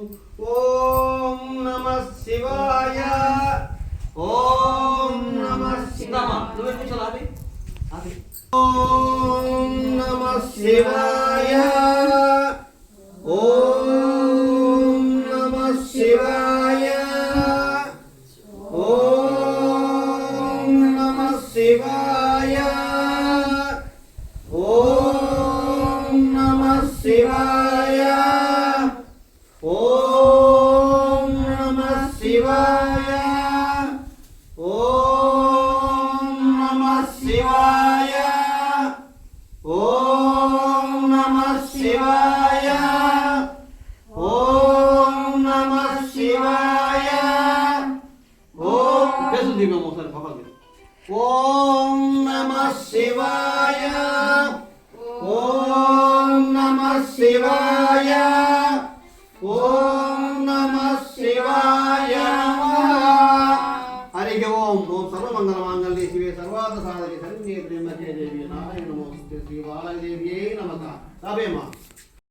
ఓం నమః శివాయ. ఓం నమః శివాయ. ఓం నమః శివాయ. ఓం నమః శివాయ. ఓం నమః శివాయ. ఓం నమః శివాయ. ఓం నమః శివాయ. ఓం నమః శివాయ. ఓం నమః శివాయ. ఓం నమః శివాయ. ఓం బెసుంది మేము ఒకసారి పాపాలి. ఓం నమః శివాయ. ఓం నమః శివాయ. ఓం నమః శివాయ. హరి ఓం. ఓం సర్వమంగళమాంగళ్యే శివే సర్వార్థ సాధకే శరణ్యే త్ర్యంబకే దేవి నారాయణ నమోస్తుతే శ్రీ బాలదేవ్యై నమః.